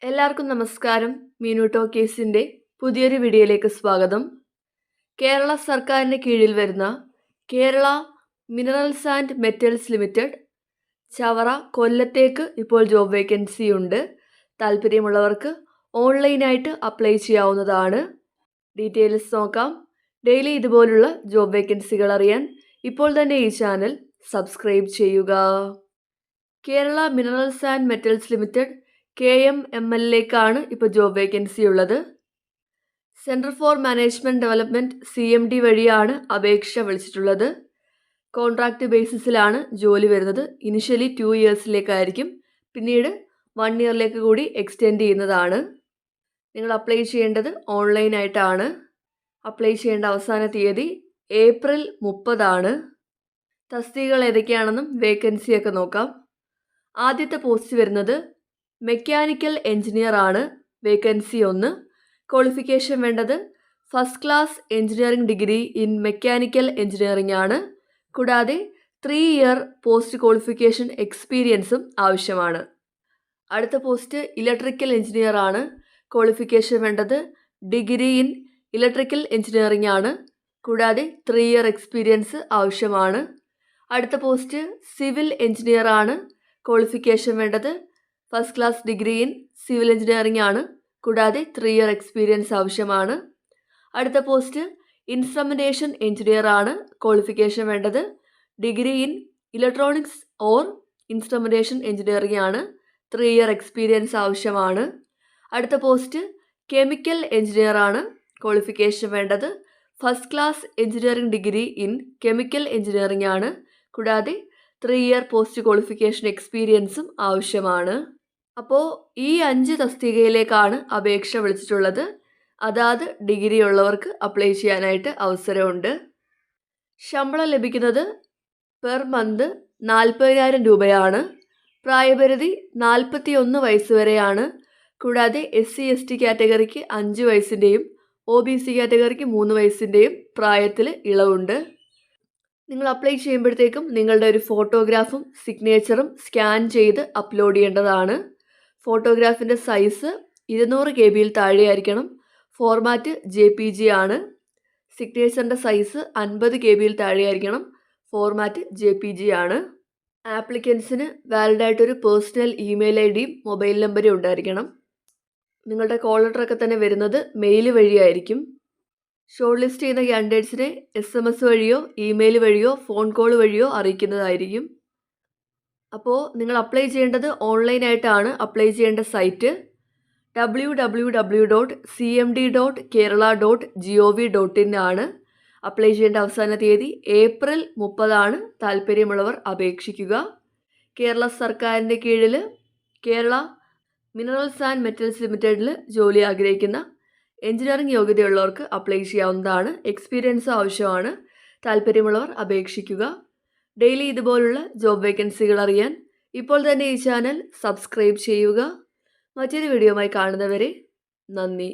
എല്ലാവർക്കും നമസ്കാരം. മീനു ടോക്കീസിൻ്റെ പുതിയൊരു വീഡിയോയിലേക്ക് സ്വാഗതം. കേരള സർക്കാരിൻ്റെ കീഴിൽ വരുന്ന Kerala minerals and metals limited Chavara കൊല്ലത്തേക്ക് ഇപ്പോൾ ജോബ് വേക്കൻസി ഉണ്ട്. താല്പര്യമുള്ളവർക്ക് ഓൺലൈനായിട്ട് അപ്ലൈ ചെയ്യാവുന്നതാണ്. ഡീറ്റെയിൽസ് നോക്കാം. ഡെയിലി ഇതുപോലുള്ള ജോബ് വേക്കൻസികൾ അറിയാൻ ഇപ്പോൾ തന്നെ ഈ ചാനൽ സബ്സ്ക്രൈബ് ചെയ്യുക. Kerala minerals and metals limited KMMLയിലേക്കാണ് ഇപ്പോൾ ജോബ് വേക്കൻസി ഉള്ളത്. Centre for management development CMD വഴിയാണ് അപേക്ഷ വിളിച്ചിട്ടുള്ളത്. കോൺട്രാക്റ്റ് ബേസിസിലാണ് ജോലി വരുന്നത്. ഇനിഷ്യലി 2 ഇയേഴ്സിലേക്കായിരിക്കും, പിന്നീട് 1 ഇയറിലേക്ക് കൂടി എക്സ്റ്റെൻഡ് ചെയ്യുന്നതാണ്. നിങ്ങൾ അപ്ലൈ ചെയ്യേണ്ടത് ഓൺലൈനായിട്ടാണ്. അപ്ലൈ ചെയ്യേണ്ട അവസാന തീയതി ഏപ്രിൽ 30 തസ്തികകൾ ഏതൊക്കെയാണെന്നും വേക്കൻസിയൊക്കെ നോക്കാം. ആദ്യത്തെ പോസ്റ്റ് വരുന്നത് മെക്കാനിക്കൽ എഞ്ചിനീയർ ആണ്. വേക്കൻസി 1. ക്വാളിഫിക്കേഷൻ വേണ്ടത് first class engineering degree in mechanical engineering ആണ്. കൂടാതെ 3 ഇയർ പോസ്റ്റ് ക്വാളിഫിക്കേഷൻ എക്സ്പീരിയൻസും ആവശ്യമാണ്. അടുത്ത പോസ്റ്റ് ഇലക്ട്രിക്കൽ എഞ്ചിനീയർ ആണ്. ക്വാളിഫിക്കേഷൻ വേണ്ടത് ഡിഗ്രി ഇൻ ഇലക്ട്രിക്കൽ എഞ്ചിനീയറിംഗ് ആണ്. കൂടാതെ 3 ഇയർ എക്സ്പീരിയൻസ് ആവശ്യമാണ്. അടുത്ത പോസ്റ്റ് സിവിൽ എഞ്ചിനീയർ ആണ്. ക്വാളിഫിക്കേഷൻ വേണ്ടത് first class degree in civil engineering ആണ്. കൂടാതെ 3 ഇയർ എക്സ്പീരിയൻസ് ആവശ്യമാണ്. അടുത്ത പോസ്റ്റ് ഇൻസ്ട്രുമെൻറ്റേഷൻ എഞ്ചിനീയർ ആണ്. ക്വാളിഫിക്കേഷൻ വേണ്ടത് degree in electronics or instrumentation engineering ആണ്. 3 ഇയർ എക്സ്പീരിയൻസ് ആവശ്യമാണ്. അടുത്ത പോസ്റ്റ് കെമിക്കൽ എഞ്ചിനീയർ ആണ്. ക്വാളിഫിക്കേഷൻ വേണ്ടത് first class engineering degree in chemical engineering ആണ്. കൂടാതെ 3 ഇയർ പോസ്റ്റ് ക്വാളിഫിക്കേഷൻ എക്സ്പീരിയൻസും ആവശ്യമാണ്. അപ്പോൾ ഈ 5 തസ്തികയിലേക്കാണ് അപേക്ഷ വിളിച്ചിട്ടുള്ളത്. അതാത് ഡിഗ്രി ഉള്ളവർക്ക് അപ്ലൈ ചെയ്യാനായിട്ട് അവസരമുണ്ട്. ശമ്പളം ലഭിക്കുന്നത് പെർ മന്ത് 40,000 രൂപയാണ്. പ്രായപരിധി 41 വയസ്സ് വരെയാണ്. കൂടാതെ SC/ST കാറ്റഗറിക്ക് 5 വയസ്സിൻ്റെയും OBC കാറ്റഗറിക്ക് 3 വയസ്സിൻ്റെയും പ്രായത്തിൽ ഇളവുണ്ട്. നിങ്ങൾ അപ്ലൈ ചെയ്യുമ്പോഴത്തേക്കും നിങ്ങളുടെ ഒരു ഫോട്ടോഗ്രാഫും സിഗ്നേച്ചറും സ്കാൻ ചെയ്ത് അപ്ലോഡ് ചെയ്യേണ്ടതാണ്. ഫോട്ടോഗ്രാഫിൻ്റെ സൈസ് 200 KB താഴെയായിരിക്കണം. ഫോർമാറ്റ് JPG ആണ്. സിഗ്നേച്ചറിൻ്റെ സൈസ് 50 KB താഴെയായിരിക്കണം. ഫോർമാറ്റ് JPG ആണ്. ആപ്ലിക്കൻസിന് വാലിഡായിട്ടൊരു പേഴ്സണൽ ഇമെയിൽ IDയും മൊബൈൽ നമ്പരും ഉണ്ടായിരിക്കണം. നിങ്ങളുടെ കോൾ ലെറ്ററൊക്കെ തന്നെ വരുന്നത് മെയിൽ വഴിയായിരിക്കും. ഷോർട്ട് ലിസ്റ്റ് ചെയ്യുന്ന കാൻഡിഡേറ്റ്സിനെ SMS വഴിയോ ഇമെയിൽ വഴിയോ ഫോൺ കോൾ വഴിയോ അറിയിക്കുന്നതായിരിക്കും. അപ്പോൾ നിങ്ങൾ അപ്ലൈ ചെയ്യേണ്ടത് ഓൺലൈനായിട്ടാണ്. അപ്ലൈ ചെയ്യേണ്ട സൈറ്റ് www.cmd.kerala.gov.in ആണ്. അപ്ലൈ ചെയ്യേണ്ട അവസാന തീയതി ഏപ്രിൽ 30 താല്പര്യമുള്ളവർ അപേക്ഷിക്കുക. കേരള സർക്കാരിൻ്റെ കീഴിൽ കേരള മിനറൽസ് ആൻഡ് മെറ്റൽസ് ലിമിറ്റഡിൽ ജോലി ആഗ്രഹിക്കുന്ന എഞ്ചിനീയറിംഗ് യോഗ്യതയുള്ളവർക്ക് അപ്ലൈ ചെയ്യാവുന്നതാണ്. എക്സ്പീരിയൻസ് ആവശ്യമാണ്. താല്പര്യമുള്ളവർ അപേക്ഷിക്കുക. ഡെയിലി ഇതുപോലുള്ള ജോബ് വേക്കൻസികൾ അറിയാൻ ഇപ്പോൾ തന്നെ ഈ ചാനൽ സബ്സ്ക്രൈബ് ചെയ്യുക. മറ്റൊരു വീഡിയോയുമായി കാണുന്നവരെ നന്ദി.